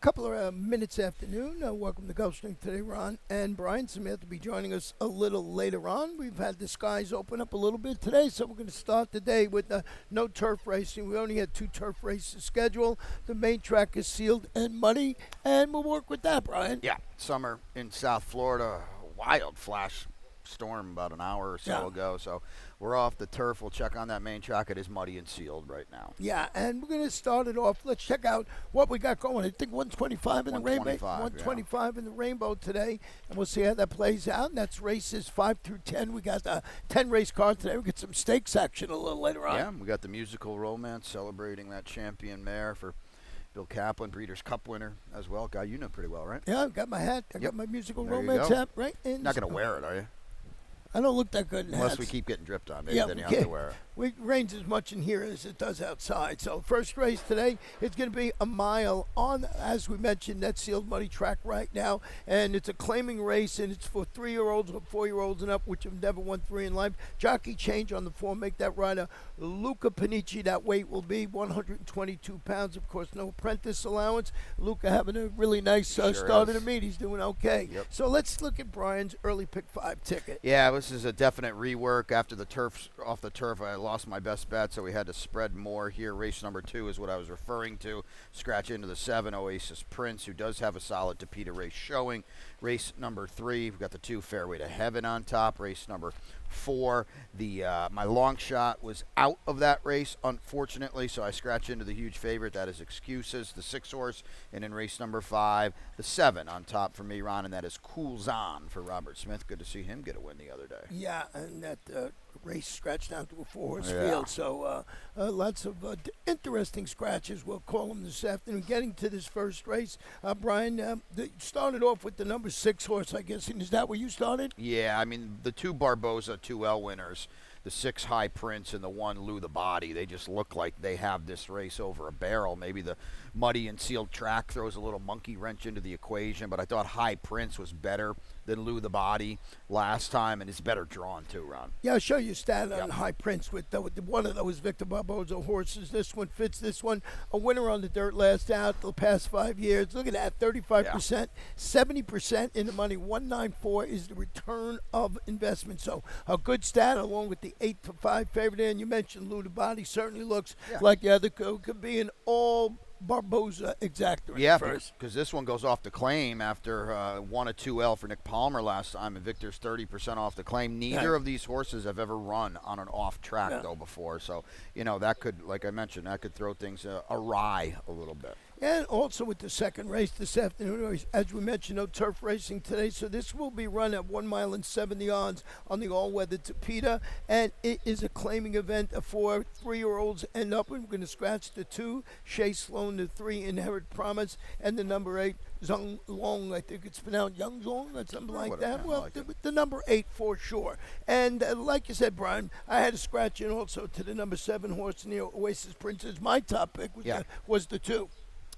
Couple of minutes afternoon. Welcome to Gulfstream today. Ron and Brian Smith will be joining us a little later on. We've had the skies open up a little bit today, so we're going to start the day with no turf racing. We only had 2 turf races scheduled. The main track is sealed and muddy, and we'll work with that, Brian. Yeah, summer in South Florida, wild flash storm about an hour or so ago. So we're off the turf. We'll check on that main track. It is muddy and sealed right now. Yeah, and we're going to start it off. Let's check out what we got going. I think 125 in the rainbow. 125 in the rainbow today, and we'll see how that plays out. And that's races 5 through 10. We got a 10 race card today. We get some stakes action a little later on. Yeah, we got the musical romance celebrating that champion mare for Bill Kaplan, Breeders' Cup winner as well. Guy you know pretty well, right? Yeah, I've got my hat. I got my musical There you romance go. hat right in. Not going to wear it, are you? I don't look that good in Unless hats. we keep getting dripped on. Maybe then you have to wear it. It rains as much in here as it does outside. So first race today, it's going to be a mile on, as we mentioned, that sealed muddy track right now. And it's a claiming race, and it's for 3-year-olds or 4-year-olds and up, which have never won 3 in life. Jockey change on the form. Make that rider Luca Panici. That weight will be 122 pounds. Of course, no apprentice allowance. Luca having a really nice start of the meet. He's doing okay. Yep. So let's look at Brian's early pick 5 ticket. Yeah, this is a definite rework. After the turf, off the turf, I lost my best bet, so we had to spread more here. Race number 2 is what I was referring to. Scratch into the 7, Oasis Prince, who does have a solid Tapeta race showing. Race number 3, we've got the 2 Fairway to Heaven on top. Race number 4, my long shot was out of that race, unfortunately, so I scratch into the huge favorite. That is Excuses, the 6 horse, and in race number 5, the 7 on top for me, Ron, and that is Cools On for Robert Smith. Good to see him get a win the other day. Yeah, and that race scratched down to a 4-horse field. So lots of interesting scratches, we'll call them this afternoon. Getting to this first race, Brian, started off with the number 6 horse, I guess. And is that where you started? Yeah, I mean, the 2 Barboza 2L winners, the 6 High Prince and the 1 Lou the Body, they just look like they have this race over a barrel. Maybe the muddy and sealed track throws a little monkey wrench into the equation, but I thought High Prince was better than Lou the Body last time, and it's better drawn too, Ron. Yeah, I'll show you a stat on High Prince with one of those Victor Barboza horses. This one fits this one. A winner on the dirt last out the past 5 years. Look at that, 35%, 70% in the money. 194 is the return of investment. So a good stat along with the 8-5 favorite. And you mentioned Lou the Body certainly looks like the other could be an all Barboza exactor. Yeah, because this one goes off the claim after 1 a 2L for Nick Palmer last time, and Victor's 30% off the claim. Neither of these horses have ever run on an off track though before, so that could, like I mentioned, that could throw things awry a little bit. And also with the second race this afternoon, as we mentioned, no turf racing today, so this will be run at 1 mile and 70 yards on the all-weather Tapeta, and it is a claiming event for 3-year-olds and up. We're going to scratch the 2, Shea Sloan, the 3, Inherit Promise, and the number 8, Zhong Long, I think it's pronounced Young Zong or something like that. Well, the number 8 for sure. And like you said, Brian, I had to scratch in also to the number 7 horse in the Oasis Princess. My top pick was the 2.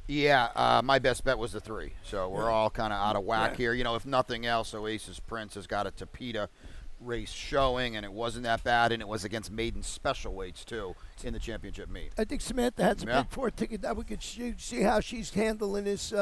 Yeah, my best bet was the 3. So we're all kind of out of whack here. If nothing else, Oasis Prince has got a Tapeta race showing, and it wasn't that bad, and it was against maiden special weights, too, in the championship meet. I think Samantha had some big 4 ticket that we could see how she's handling this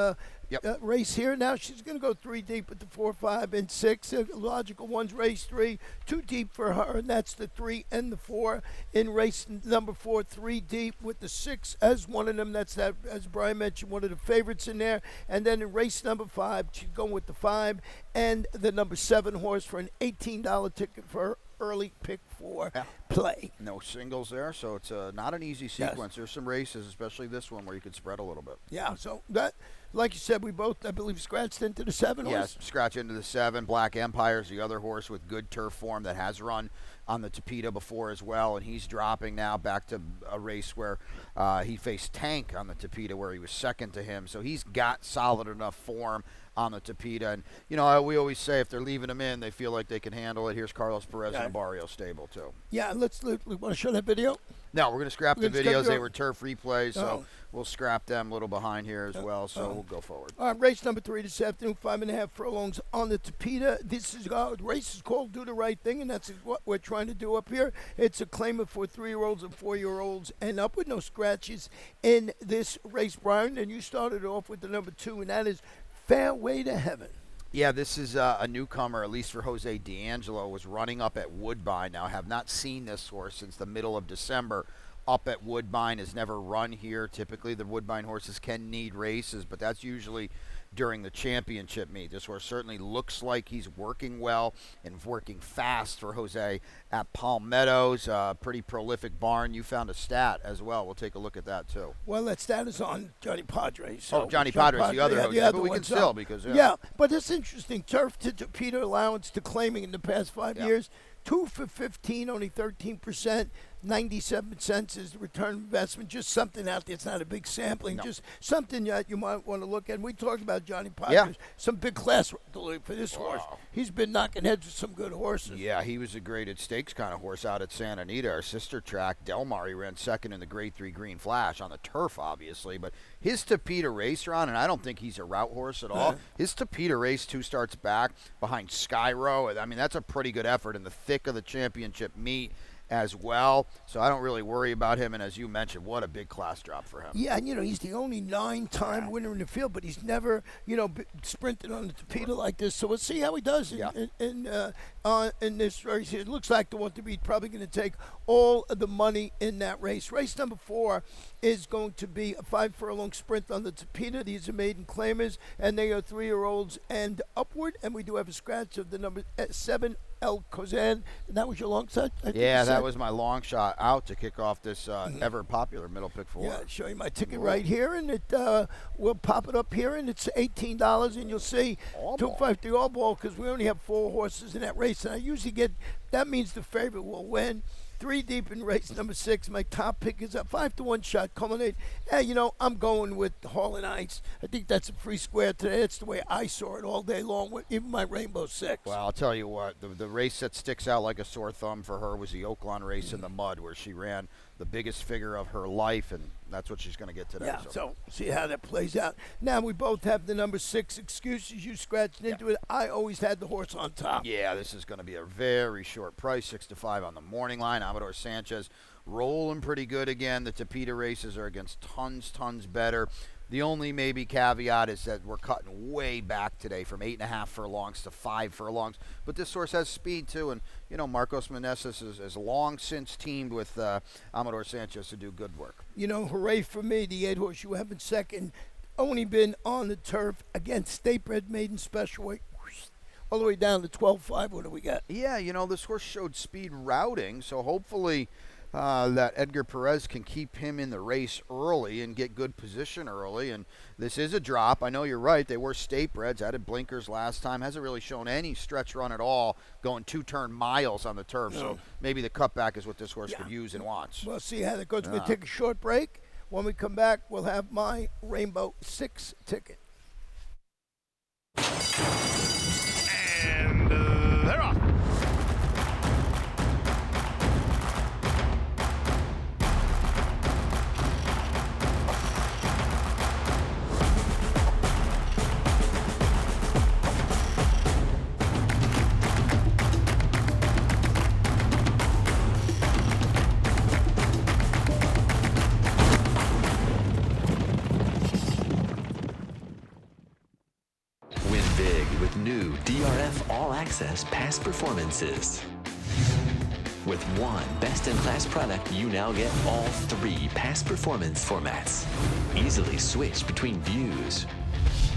race here. Now she's going to go 3 deep with the 4, 5, and 6. Logical ones, race 3, 2 deep for her, and that's the 3 and the 4. In race number 4, 3 deep with the 6 as one of them. That's that, as Brian mentioned, one of the favorites in there. And then in race number 5, she's going with the 5 and the number 7 horse for an $18 ticket for her early pick 4 play. No singles there, so it's not an easy sequence. There's some races, especially this one, where you could spread a little bit. Yeah, so that, like you said, we both, I believe, scratched into the 7 horse. Yes, scratch into the 7. Black Empire's the other horse with good turf form that has run on the Tapeta before as well, and he's dropping now back to a race where he faced Tank on the Tapeta where he was second to him, so he's got solid enough form on the Tapeta. And, we always say if they're leaving him in, they feel like they can handle it. Here's Carlos Perez in the Barrio stable, too. Yeah, we want to show that video? No, we're going to scrap the We're gonna scrap videos. They your- were turf replays, so Oh. we'll scrap them. A little behind here as well, so we'll go forward. All right, race number 3 this afternoon, 5.5 furlongs on the Tapeta. This is the race is called Do the Right Thing, and that's what we're trying to do up here. It's a claimant for 3-year-olds and 4-year-olds and up with no scratches in this race, Brian. And you started off with the number 2, and that is Fairway to Heaven. Yeah, this is a newcomer, at least for Jose D'Angelo, was running up at Woodbine. Now, I have not seen this horse since the middle of December. Up at Woodbine, has never run here. Typically, the Woodbine horses can need races, but that's usually during the championship meet. This horse certainly looks like he's working well and working fast for Jose at Palm Meadows. Pretty prolific barn. You found a stat as well. We'll take a look at that, too. Well, that stat is on Johnny Padre. So Johnny Padre's the other Jose, but we can one's still up. because, Yeah, but it's interesting. Turf to Peter allowance to claiming in the past 5 years. 2 for 15, only 13%. 97 cents is the return on investment. Just something out there. It's not a big sampling. No. Just something that you might want to look at. We talked about Johnny Potter. Yeah. Some big class delivery for this horse. He's been knocking heads with some good horses. Yeah, he was a graded stakes kind of horse out at Santa Anita, our sister track. Del Mar, he ran second in the Grade 3 Green Flash on the turf, obviously. But his Tapeta race run, and I don't think he's a route horse at all. His Tapeta race 2 starts back behind Skyro. I mean, that's a pretty good effort in the thick of the championship meet as well. So I don't really worry about him. And as you mentioned, what a big class drop for him. Yeah, and he's the only 9-time winner in the field, but he's never, sprinted on the Tapeta like this. So we'll see how he does in this race. It looks like the one to beat probably going to take all of the money in that race. Race number 4 is going to be a 5-furlong sprint on the Tapeta. These are maiden claimers, and they are 3-year-olds and upward. And we do have a scratch of the number 7. El Cozan. That was your long shot? Yeah, that was my long shot out to kick off this ever popular middle pick 4. Yeah, I'll show you my ticket right here, and it we'll pop it up here, and it's $18, and you'll see All 250 all ball because we only have 4 horses in that race, and I usually get that means the favorite will win. 3 deep in race number 6. My top pick is a 5-1 shot. Culminate. Hey, I'm going with Harlan Heights. I think that's a free square today. That's the way I saw it all day long with even my Rainbow 6. Well, I'll tell you what, the race that sticks out like a sore thumb for her was the Oaklawn race in the mud where she ran the biggest figure of her life, and that's what she's going to get today. Yeah, so see how that plays out. Now we both have the number 6 excuses. You scratched into it. I always had the horse on top. Yeah, this is going to be a very short price, 6-5 on the morning line. Amador Sanchez rolling pretty good again. The Tapeta races are against tons better. The only maybe caveat is that we're cutting way back today from 8.5 furlongs to 5 furlongs. But this horse has speed too, and Marcos Meneses has long since teamed with Amador Sanchez to do good work. Hooray for me, the 8 horse you have in second. Only been on the turf against State Bred Maiden Special Weight. All the way down to 12.5. What do we got? Yeah, this horse showed speed routing, so hopefully that Edgar Perez can keep him in the race early and get good position early. And this is a drop. I know you're right. They were state breds, added blinkers last time. Hasn't really shown any stretch run at all, going 2-turn miles on the turf. So maybe the cutback is what this horse could use and wants. We'll see how that goes. We'll take a short break. When we come back, we'll have my Rainbow 6 ticket. And they're off. Win big with new DRF All Access past performances. With one best-in-class product, you now get all 3 past performance formats. Easily switch between views.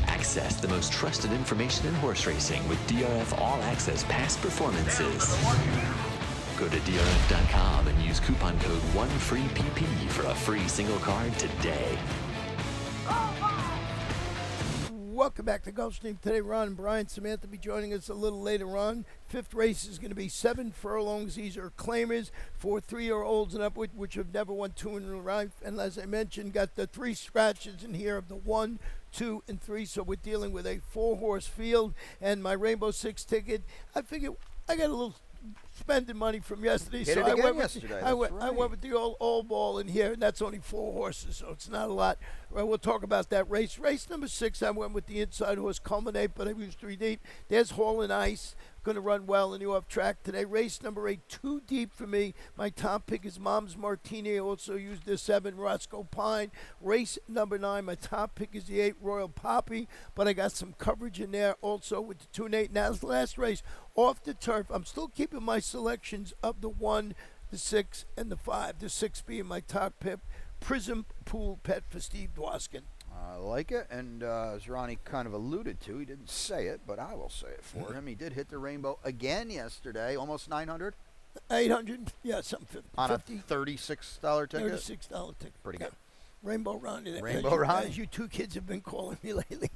Access the most trusted information in horse racing with DRF All Access past performances. Go to DRF.com and use coupon code 1FREEPP for a free single card today. Welcome back to Gulfstream. Today, Ron and Brian Samantha will be joining us a little later on. 5th race is going to be 7 furlongs. These are claimers for 3-year-olds and upward, which have never won 2 in a row. And as I mentioned, got the 3 scratches in here of the 1, 2, and 3. So we're dealing with a 4-horse field. And my Rainbow 6 ticket, I figure I got a little spending money from yesterday. Hit so it I again went yesterday. I went, That's I right. went with the old ball in here, and that's only 4 horses, so it's not a lot. Well, we'll talk about that race. Race number 6, I went with the inside horse Culminate, but I used 3 deep. There's Hall and Ice. Going to run well in the off track today. Race number 8, too deep for me. My top pick is Mom's Martini. I also used the 7, Roscoe Pine. Race number 9, my top pick is the 8, Royal Poppy, but I got some coverage in there also with the 2 and 8. Now, this last race, off the turf, I'm still keeping my selections of the 1, the 6, and the 5. The 6 being my top pick, Prism Pool Pet for Steve Dwoskin. I like it, and as Ronnie kind of alluded to, he didn't say it, but I will say it for him. He did hit the rainbow again yesterday, almost 900 $800, yeah, something 50. on a $50, $36 ticket. $36 ticket. Pretty good. Rainbow Ronnie. Rainbow Ronnie. As you 2 kids have been calling me lately,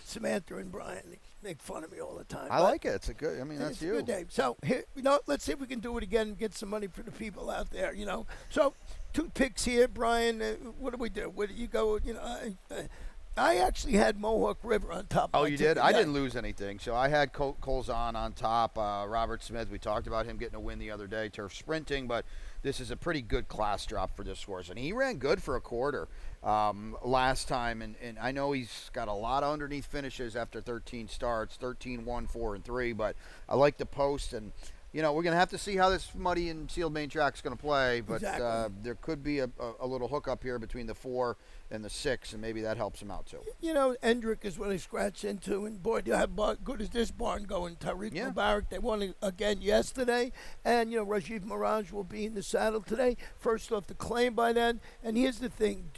Samantha and Brian, they make fun of me all the time. I like it. It's a good. I mean, that's It's you. a good day. So here, let's see if we can do it again and get some money for the people out there. So 2 picks here, Brian. What do we do? Where do you go? I actually had Mohawk River on top. Oh, of my you ticket. did? I Yeah. didn't lose anything. So I had Colzon on top. Robert Smith, we talked about him getting a win the other day, turf sprinting, but this is a pretty good class drop for this horse. And he ran good for a quarter last time. And I know he's got a lot of underneath finishes after 13 starts, 13, 1, 4, and 3. But I like the post. And, we're going to have to see how this muddy and sealed main track is going to play. But Exactly. there could be a little hookup here between the 4 and the 6, and maybe that helps him out too. Endrick is what I scratched into, and boy, how good is this barn going? Tariq Yeah. Mubarak, they won it again yesterday, and Rajiv Mirage will be in the saddle today. First off the claim by then, and here's the thing: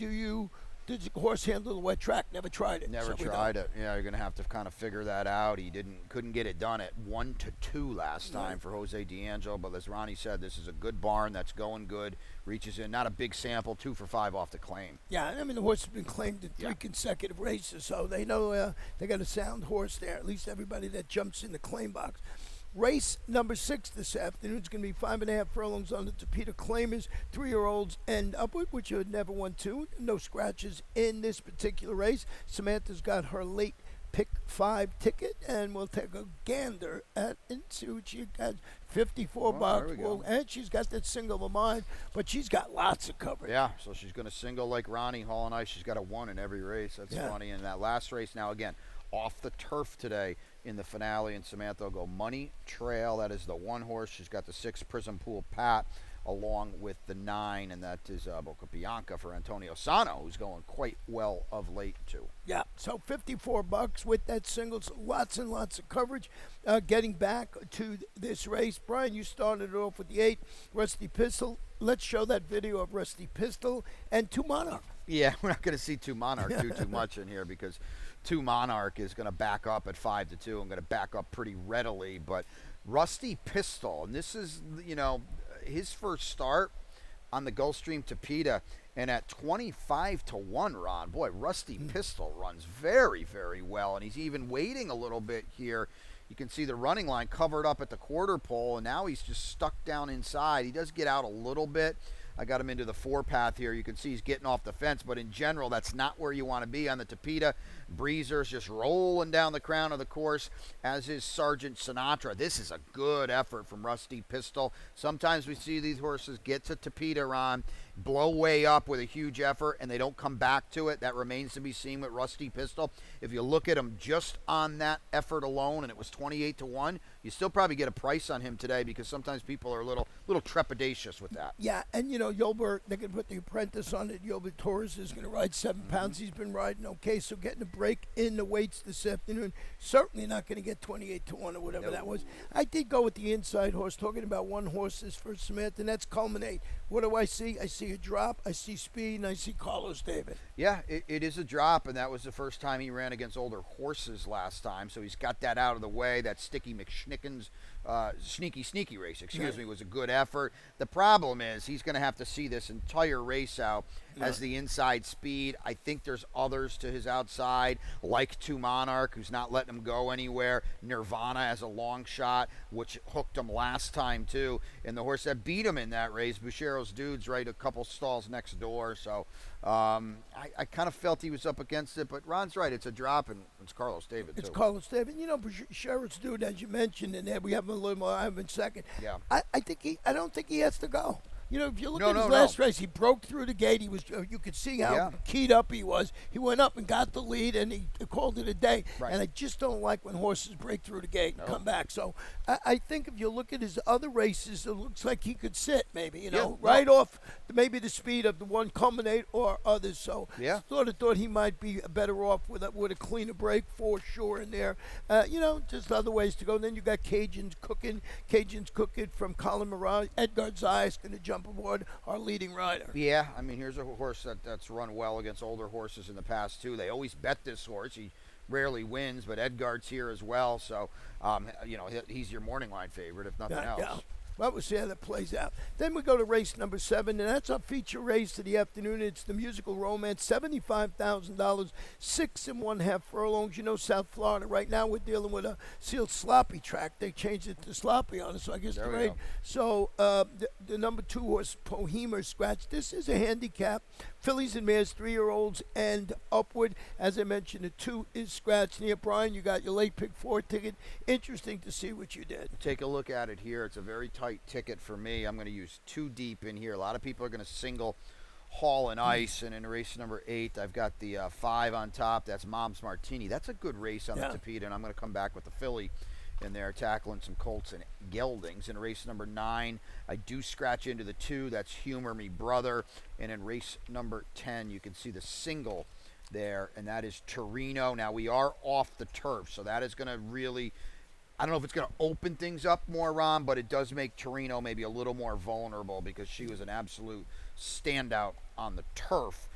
does the horse handle the wet track? Never tried it. Never so we don't. tried it. Yeah, you're gonna have to kind of figure that out. He couldn't get it done at 1-2 last time for Jose D'Angelo. But as Ronnie said, this is a good barn that's going good. Reaches in, not a big sample, 2 for 5 off the claim. Yeah, I mean the horse has been claimed in 3 consecutive races, so they know they got a sound horse there. At least everybody that jumps in the claim box. Race number 6 this afternoon is going to be 5.5 furlongs on the Topita Claimers, 3-year-olds and upward, which had never won 2. No scratches in this particular race. Samantha's got her late pick 5 ticket, and we'll take a gander at and see what she got. 54 bucks. there we go. And she's got that single of mine, but she's got lots of coverage. Yeah, so she's going to single like Ronnie Hall and I. She's got a 1 in every race. That's funny. And that last race now, again, off the turf today in the finale, and Samantha will go Money Trail. That is the 1 horse. She's got the 6 Prism Pool Pat along with the 9, and that is Boca Bianca for Antonio Sano, who's going quite well of late too. Yeah, so 54 bucks with that single, so lots and lots of coverage. Getting back to this race, Brian, you started it off with the 8, Rusty Pistol. Let's show that video of Rusty Pistol and 2 Monarch. Yeah, we're not going to see 2 Monarch do too much in here because 2 Monarch is going to back up at 5-2. I'm going to back up pretty readily, but Rusty Pistol, and this is, his first start on the Gulfstream Topita, and at 25-1, Ron, boy, Rusty Pistol runs very, very well, and he's even waiting a little bit here. You can see the running line covered up at the quarter pole, and now he's just stuck down inside. He does get out a little bit. I got him into the 4 path here. You can see he's getting off the fence, but in general, that's not where you want to be on the Topita. Breezer's just rolling down the crown of the course, as is Sergeant Sinatra. This is a good effort from Rusty Pistol. Sometimes we see these horses get to Topita, Ron, blow way up with a huge effort, and they don't come back to it. That remains to be seen with Rusty Pistol. If you look at him just on that effort alone, and it was 28-1, you still probably get a price on him today because sometimes people are a little trepidatious with that. Yeah, and Yolbert, they can put the apprentice on it. Yolbert Torres is going to ride 7 pounds. He's been riding okay, so getting a break in the weights this afternoon. Certainly not going to get 28-1 or whatever that was. I did go with the inside horse, talking about 1 horse's first Samantha, and that's Culminate. What do I see? I see a drop, I see speed, and I see Carlos David. Yeah, it is a drop, and that was the first time he ran against older horses last time, so he's got that out of the way. That Sticky McShnickens sneaky race, was a good effort. The problem is he's going to have to see this entire race out has the inside speed. I think there's others to his outside, like Two Monarch, who's not letting him go anywhere. Nirvana has a long shot, which hooked him last time too. And the horse that beat him in that race, Bouchero's Dude's right a couple stalls next door. So I kind of felt he was up against it, but Ron's right. It's a drop, and it's Carlos David too. It's Carlos David. You know, Bouchero's Dude, as you mentioned, and there we have a little more. I'm in second. Yeah. I don't think he has to go. You know, if you look at his last race, he broke through the gate. He was, you could see how keyed up he was. He went up and got the lead, and he called it a day. Right. And I just don't like when horses break through the gate and come back. So I think if you look at his other races, it looks like he could sit maybe, you know, right off maybe the speed of the one Culminate or others. So thought he might be better off with a cleaner break for sure in there. You know, just other ways to go. Then you got Cajuns cooking from Colin Mirage. Edgar Zayas going to jump aboard, our leading rider. Yeah, I mean, here's a horse that's run well against older horses in the past too. They always bet this horse. He rarely wins, but Edgard's here as well. So, you know, he's your morning line favorite, if nothing else. Yeah. Well, we'll see how that plays out. Then we go to race number 7, and that's our feature race of the afternoon. It's the Musical Romance, $75,000, 6 1/2 furlongs. You know, South Florida, right now we're dealing with a sealed sloppy track. They changed it to sloppy on us, so I guess there the we rate. So the number 2 horse, Pohemer Scratch. This is a handicap. Fillies and mares, 3-year-olds and upward. As I mentioned, the 2 is scratched. Near Brian, you got your late pick 4 ticket. Interesting to see what you did. Take a look at it here. It's a very tight ticket for me. I'm going to use 2 deep in here. A lot of people are going to single Hall and Ice, and in race number 8, I've got the 5 on top. That's Mom's Martini. That's a good race on the Tapeta, and I'm going to come back with the filly in there, tackling some Colts and Geldings. In race number 9, I do scratch into the 2. That's Humor Me Brother. And in race number 10, you can see the single there, and that is Torino. Now, we are off the turf, so that is going to really, I don't know if it's going to open things up more, Ron, but it does make Torino maybe a little more vulnerable because she was an absolute standout on the turf.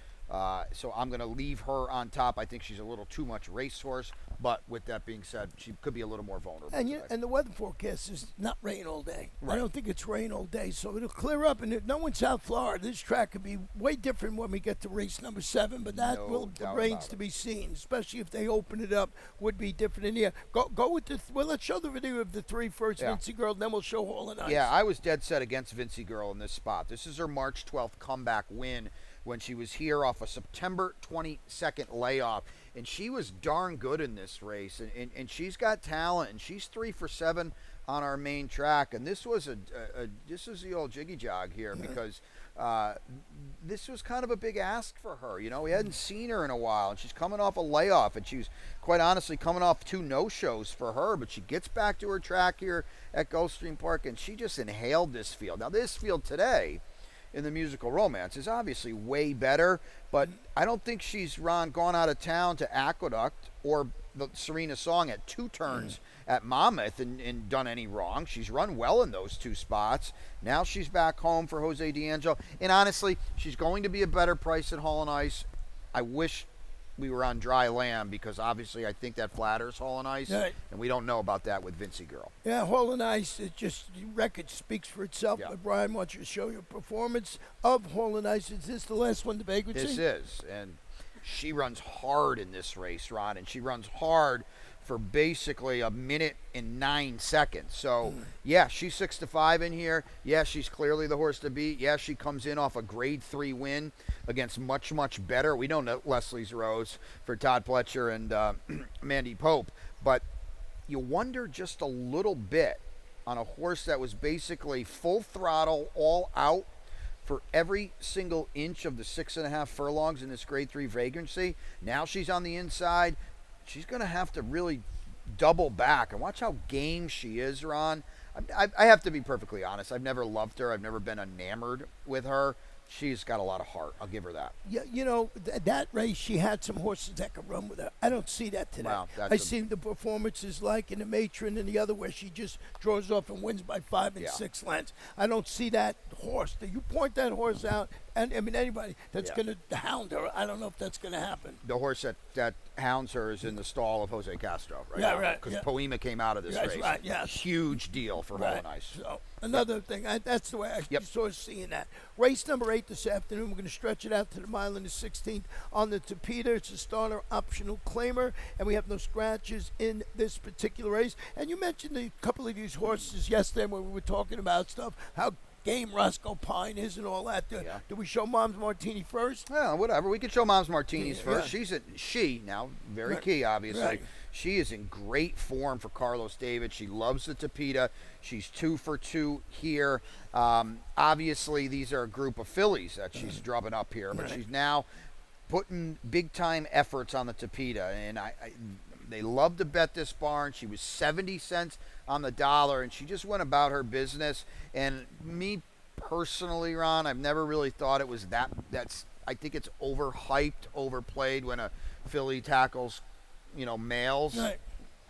So I'm going to leave her on top. I think she's a little too much racehorse, but with that being said, she could be a little more vulnerable. And the weather forecast is not rain all day. Right. I don't think it's rain all day, so it'll clear up. And no in South Florida, this track could be way different when we get to race number 7, but that remains to be seen, especially if they open it up, would be different in here. Go with let's show the video of the 3 first, Vincy Girl, then we'll show Hall and Ice. Yeah, I was dead set against Vincy Girl in this spot. This is her March 12th comeback win when she was here off a September 22nd layoff. And she was darn good in this race. And she's got talent, and she's 3 for 7 on our main track. And this was this is the old jiggy jog here because this was kind of a big ask for her. You know, we hadn't seen her in a while, and she's coming off a layoff, and she's quite honestly coming off 2 no-shows for her. But she gets back to her track here at Gulfstream Park, and she just inhaled this field. Now, this field today in the Musical Romance is obviously way better, but I don't think she's gone out of town to Aqueduct or the Serena Song at 2 turns at Monmouth and done any wrong. She's run well in those 2 spots. Now she's back home for Jose D'Angelo, and honestly, she's going to be a better price at Hall and Ice. I wish we were on dry land because obviously I think that flatters Hall and Ice, and we don't know about that with Vincy Girl. Yeah, Hall and Ice, it just, the record speaks for itself. Yeah. But Brian wants you to show your performance of Hall and Ice. Is this the last one, the vagrancy? This is, and she runs hard in this race, Ron, and she runs hard for basically 1 minute and 9 seconds. So, yeah, she's 6 to 5 in here. Yeah, she's clearly the horse to beat. Yeah, she comes in off a grade 3 win against much, much better. We don't know Leslie's Rose for Todd Pletcher and Mandy Pope, but you wonder just a little bit on a horse that was basically full throttle, all out for every single inch of the 6.5 furlongs in this grade 3 vagrancy. Now she's on the inside. She's going to have to really double back. And watch how game she is, Ron. I have to be perfectly honest. I've never loved her. I've never been enamored with her. She's got a lot of heart. I'll give her that. Yeah, you know, that race, she had some horses that could run with her. I don't see that today. Wow, I see the performances like in the Matron and the other where she just draws off and wins by 5 and 6 lengths. I don't see that horse. You point that horse out, And I mean, anybody that's Yeah. going to hound her, I don't know if that's going to happen. The horse that hounds her is in the stall of Jose Castro, right? Yeah, right, Because yeah. Poema came out of this That's race. right, yes. Huge deal for Hollow Ice. So another thing, that's the way I Yep. sort of seeing that. Race number 8 this afternoon. We're going to stretch it out to the mile and the 16th on the Tapeta. It's a starter optional claimer, and we have no scratches in this particular race. And you mentioned a couple of these horses yesterday when we were talking about stuff, how game Roscoe Pine is and all that. Yeah. Do we show Mom's Martini first? Well, whatever. We could show Mom's Martinis Yeah. first. She now very Right. key, obviously. Right. She is in great form for Carlos David. She loves the Tapeta. She's 2 for 2 here. Obviously, these are a group of fillies that she's drubbing up here, but Right. she's now putting big time efforts on the Tapeta, and they love to bet this barn. She was 70 cents on the dollar, and she just went about her business. And me personally, Ron, I've never really thought it was that's I think it's overhyped, overplayed when a filly tackles, males. Right.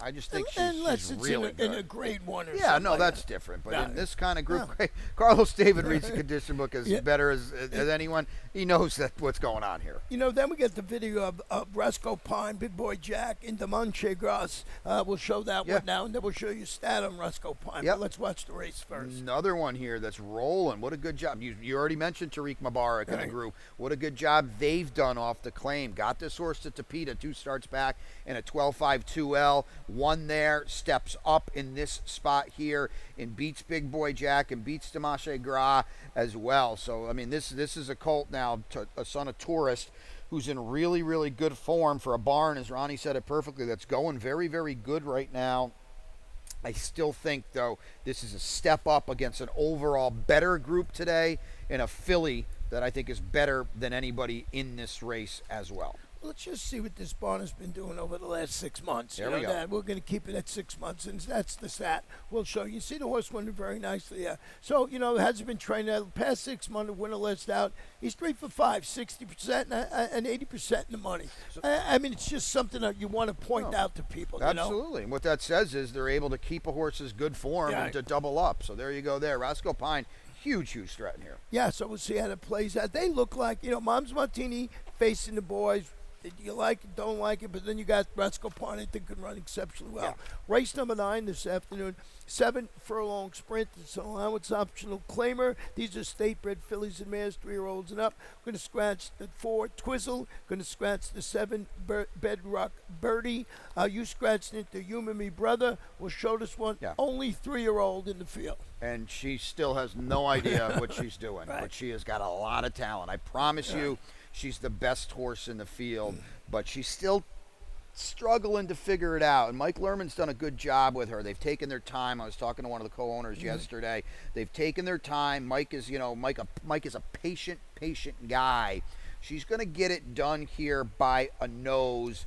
I just think Unless she's it's really in a good. grade 1 or Yeah, something no, like that's that. different. But Yeah. in this kind of group, Carlos David reads the condition book as Yeah. better as anyone. He knows what's going on here. Then we get the video of Roscoe Pine, Big Boy Jack, and Demonche Gras. We'll show that Yeah. one now, and then we'll show you stat on Roscoe Pine. Yep. But let's watch the race first. Another one here that's rolling. What a good job. You already mentioned Tariq Mubarak in the Right. group. What a good job they've done off the claim. Got this horse to Tapeta 2 starts back in a 12.5 2L. Won there, steps up in this spot here and beats Big Boy Jack and beats Demonche Gras as well. So, I mean, this is a colt now, a son of Tourist, who's in really, really good form for a barn, as Ronnie said it perfectly, that's going very, very good right now. I still think, though, this is a step up against an overall better group today and a filly that I think is better than anybody in this race as well. Let's just see what this barn has been doing over the last 6 months. There we go. That we're going to keep it at 6 months, and that's the stat. We'll show you. See the horse winning very nicely. So, hasn't been trained the past 6 months, winner list out. He's 3 for 5, 60% and 80% in the money. I mean, it's just something that you want to point out to people. Absolutely. And what that says is they're able to keep a horse's good form Yeah. and to double up. So there you go there. Roscoe Pine, huge threat in here. Yeah, so we'll see how that plays out. They look like, Mom's Martini facing the boys. You like it, don't like it, but then you got Roscoe Pine, I think, can run exceptionally well. Yeah. Race number 9 this afternoon, 7 furlong sprint. It's an allowance optional claimer. These are state-bred fillies and mares, 3-year-olds and up. Going to scratch the 4 Twizzle. Going to scratch the 7 Bedrock Birdie. You scratched into You and Me Brother. We'll show this one. Yeah. Only 3-year-old in the field. And she still has no idea what she's doing, Right. but she has got a lot of talent. I promise you, she's the best horse in the field, but she's still struggling to figure it out. And Mike Lerman's done a good job with her. They've taken their time. I was talking to one of the co-owners yesterday. They've taken their time. Mike is a patient guy. She's going to get it done here by a nose.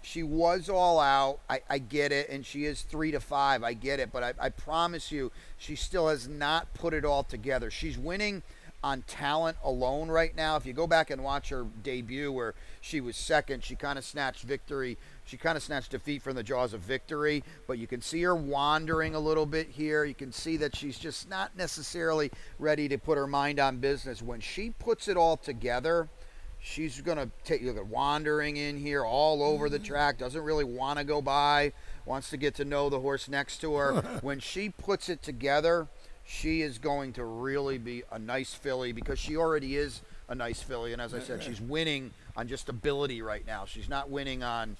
She was all out. I get it, and she is 3 to 5. I get it, but I promise you, she still has not put it all together. She's winning on talent alone right now. If you go back and watch her debut where she was second, she kind of snatched victory. She kind of snatched defeat from the jaws of victory, but you can see her wandering a little bit here. You can see that she's just not necessarily ready to put her mind on business. When she puts it all together, she's going to take, look at wandering in here all over the track, doesn't really want to go by, wants to get to know the horse next to her. When she puts it together, she is going to really be a nice filly because she already is a nice filly. And as I said, she's winning on just ability right now. She's not winning on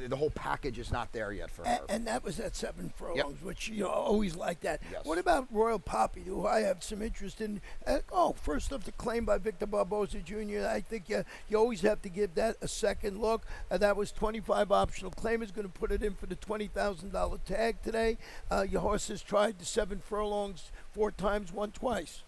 the whole package is not there yet for her. And that was at 7 furlongs, which always like that. Yes. What about Royal Poppy, who I have some interest in? First off, the claim by Victor Barboza Jr. I think you always have to give that a second look. That was 25 optional claim. Is going to put it in for the $20,000 tag today. Your horse has tried the 7 furlongs 4 times, won twice.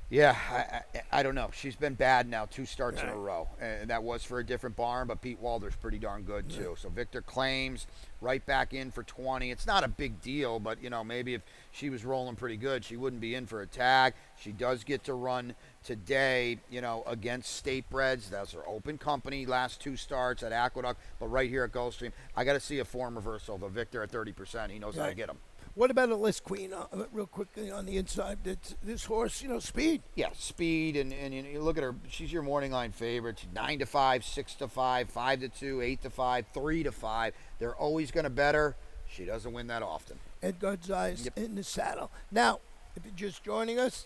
Yeah, I don't know. She's been bad now 2 starts in a row. And that was for a different barn, but Pete Walder's pretty darn good too. So Victor claims right back in for 20. It's not a big deal, but maybe if she was rolling pretty good, she wouldn't be in for a tag. She does get to run today, against State Breds. That's her open company last 2 starts at Aqueduct, but right here at Gulfstream, I got to see a form reversal of a Victor at 30%. He knows how to get them. What about a list queen? Real quickly on the inside, this horse, speed. Yeah, speed, and you look at her. She's your morning line favorite. 9-5, 6-5, 5-2, 8-5, 3-5. They're always going to bet her. She doesn't win that often. Edgar Zeiss in the saddle. Now, if you're just joining us,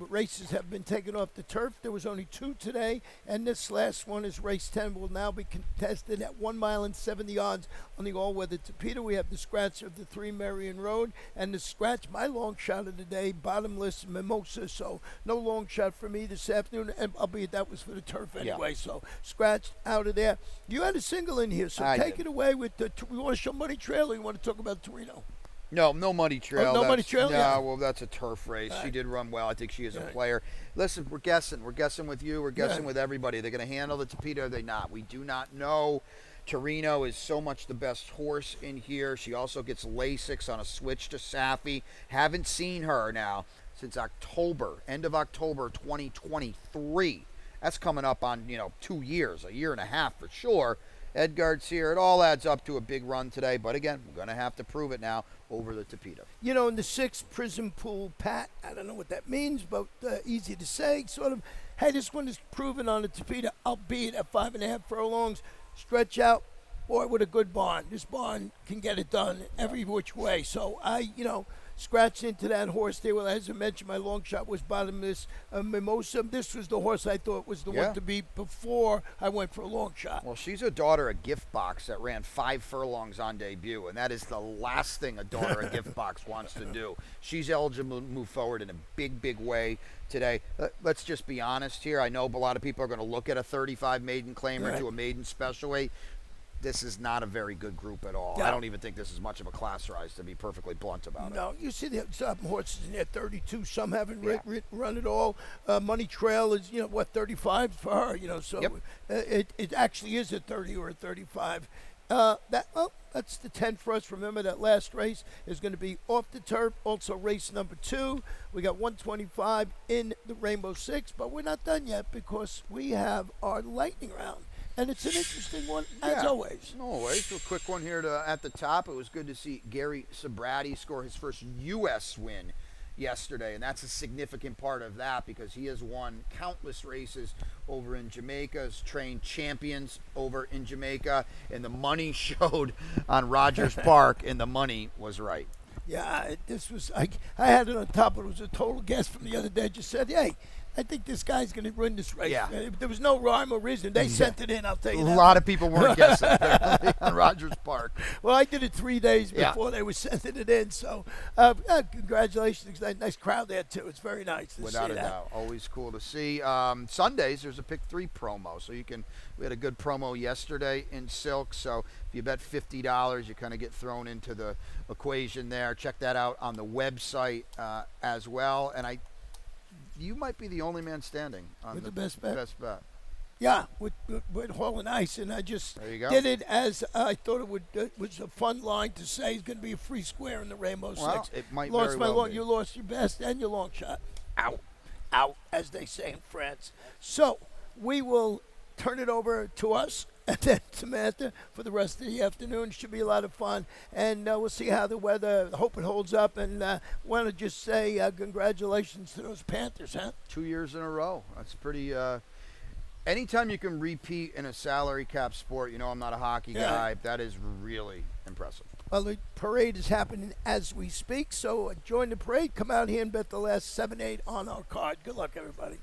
races have been taken off the turf. There was only 2 today, and this last one is race 10. Will now be contested at 1 mile and 70 yards on the all-weather Tapeta. We have the scratch of the 3 Marion Road, and the scratch, my long shot of the day, bottomless Mimosa. So no long shot for me this afternoon, and albeit that was for the turf anyway. So scratched out of there. You had a single in here, so take it away with the. We want to show Money Trail, or you want to talk about Torino? No Money Trail. Oh, no Money Trail? No, Yeah. well, that's a turf race. Right. She did run well. I think she is a player. Listen, we're guessing. We're guessing with you. We're guessing with everybody. They're going to handle the Tapeta or they not. We do not know. Torino is so much the best horse in here. She also gets Lasix on a switch to Safi. Haven't seen her now since end of October 2023. That's coming up on, 2 years, a year and a half for sure. Edgard's here. It all adds up to a big run today. But again, we're going to have to prove it now over the Tapeta. In the 6th Prison Pool Pat, I don't know what that means, but easy to say. Sort of, hey, this one is proven on the Tapeta, albeit at 5.5 furlongs. Stretch out, boy, with a good barn. This barn can get it done every which way. So I, scratched into that horse there. Well, as I mentioned, my long shot was bottomless Mimosa. This was the horse I thought was the one to beat before I went for a long shot. Well, she's a daughter of Gift Box that ran 5 furlongs on debut, and that is the last thing a daughter of Gift Box wants to do. She's eligible to move forward in a big, big way today. Let's just be honest here. I know a lot of people are going to look at a 35 maiden claimer to a maiden special weight. This is not a very good group at all. No. I don't even think this is much of a class rise, to be perfectly blunt about it. No, you see some horses in there, 32. Some haven't run at all. Money Trail is, 35 for her. So it actually is a 30 or a 35. That's the 10 for us. Remember that last race is going to be off the turf. Also race number 2. We got 125 in the Rainbow Six, but we're not done yet because we have our lightning round. And it's an interesting one, as always. Always. A quick one here at the top. It was good to see Gary Sobrati score his first U.S. win yesterday, and that's a significant part of that because he has won countless races over in Jamaica, has trained champions over in Jamaica, and the money showed on Rogers Park, and the money was right. Yeah, this was, I had it on top, but it was a total guess from the other day. Just said, hey, I think this guy's going to win this race. Yeah. There was no rhyme or reason. They sent it in, I'll tell you that. A lot of people weren't guessing on Rogers Park. Well, I did it 3 days before they were sending it in. So, congratulations. Nice crowd there, too. It's very nice to Without see a that. doubt. Always cool to see. Sundays, there's a Pick 3 promo. So we had a good promo yesterday in Silk. So if you bet $50, you kind of get thrown into the equation there. Check that out on the website as well. And you might be the only man standing on With the best bet. Best bet. Yeah, with Hall and Ice, and I just There you go. did it as I thought it was a fun line to say. It's going to be a free square in the Rainbow Well, Six. it might lost very my well long, be. You lost your best and your long shot. Out, as they say in France. So we will turn it over to us and then Samantha for the rest of the afternoon. Should be a lot of fun, and we'll see how the weather. Hope it holds up, and want to just say congratulations to those Panthers, huh? 2 years in a row. That's pretty. Anytime you can repeat in a salary cap sport, I'm not a hockey guy. That is really impressive. Well, the parade is happening as we speak, so join the parade. Come out here and bet the last 7-8 on our card. Good luck, everybody.